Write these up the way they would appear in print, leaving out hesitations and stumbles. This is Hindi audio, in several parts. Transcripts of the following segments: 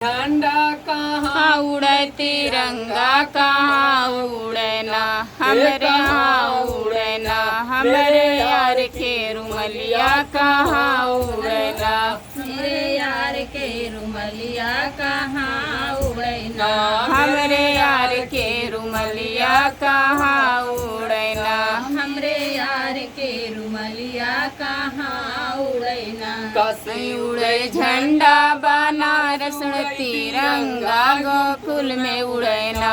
झंडा कहाँ उड़े तिरंगा कहाँ उड़ना हमरे यहाँ उड़ना हमरे यार के रुमलिया कहाँ उड़ना मेरे यार के रुमलिया कहाँ उड़ना हमरे यार के रुमलिया कहाँ उड़ना हमरे यार के रुमलिया कहाँ उड़ना कसी उड़े झंडा बनारस तिरंगा गोकुल में उड़ना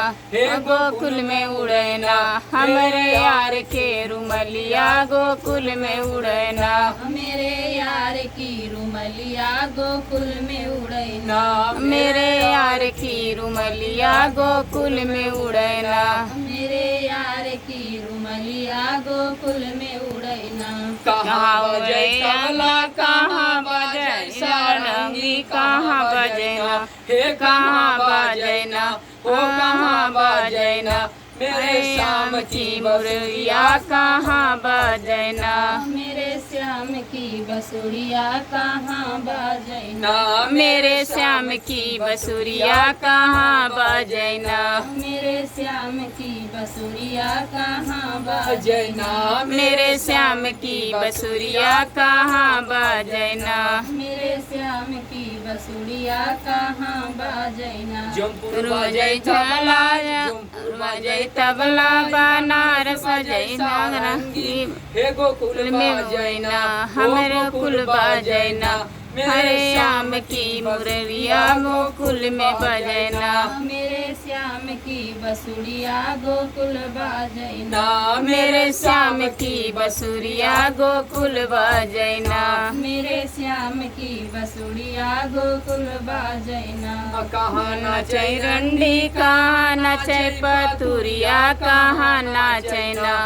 गोकुल में उड़ना हमरे यार के रुमलिया गोकुल में उड़ना मेरे यार की रुमलिया गोकुल में उड़ना मेरे यार की रुमलिया गोकुल में उड़ना मेरे यार की रुमलिया गोकुल में उड़ना कहाँ उड़े अला कहाँ बजे सारंगी कहाँ बजना हे कहाँ बजना ओ कहाँ बजना मेरे श्याम श्याम की मुरलिया कहाँ बजना मेरे श्याम की बसुरिया कहाँ बजना ना मेरे श्याम की बसुरिया कहाँ बजना मेरे श्याम की बसुरिया कहाँ बजना मेरे श्याम की बसुरिया कहाँ बजना मेरे श्याम की बसुरिया कहाँ बजना जमपुर रोजै झला रोजै तबला बनारस जय नारंगी हे गोकुल में बजना हमरे कुल बजना हरे श्याम की मुरलिया गोकुल में बजना मेरे श्याम की बसुरिया गोकुल बजना ना मेरे श्याम की बसुरिया गोकुल बजना मेरे श्याम की बसुरिया गोकुल बजना कहाँ नाचै रंडी कहाँ नाचै पतुरिया कहाँ नाचैना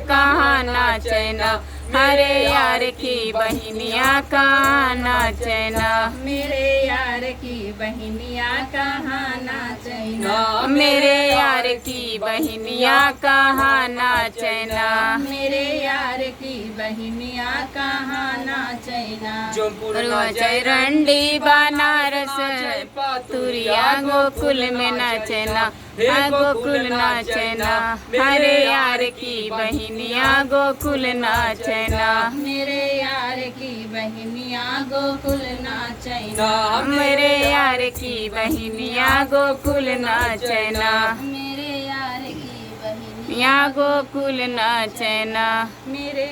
कहाँ नाचैना हरे यार की बहिनिया कहाँ नाचैना मेरे यार की बहनिया कहाँ नाचैना मेरे यार की बहिनिया कहाँ नाचैना मेरे यार की बहनिया कहाँ नाचैना जमपुर रोजै रंडी बनारस तुरिया गोकुल में नाचना गोकुल नाचना हरे यार की बहिनिया गोकुल नाचना मेरे यार की बहनिया गोकुल नाचैना मेरे यार की बहिनिया गोकुल नाचना मेरे यार की बहनिया यहाँ गोकुल नाचना मेरे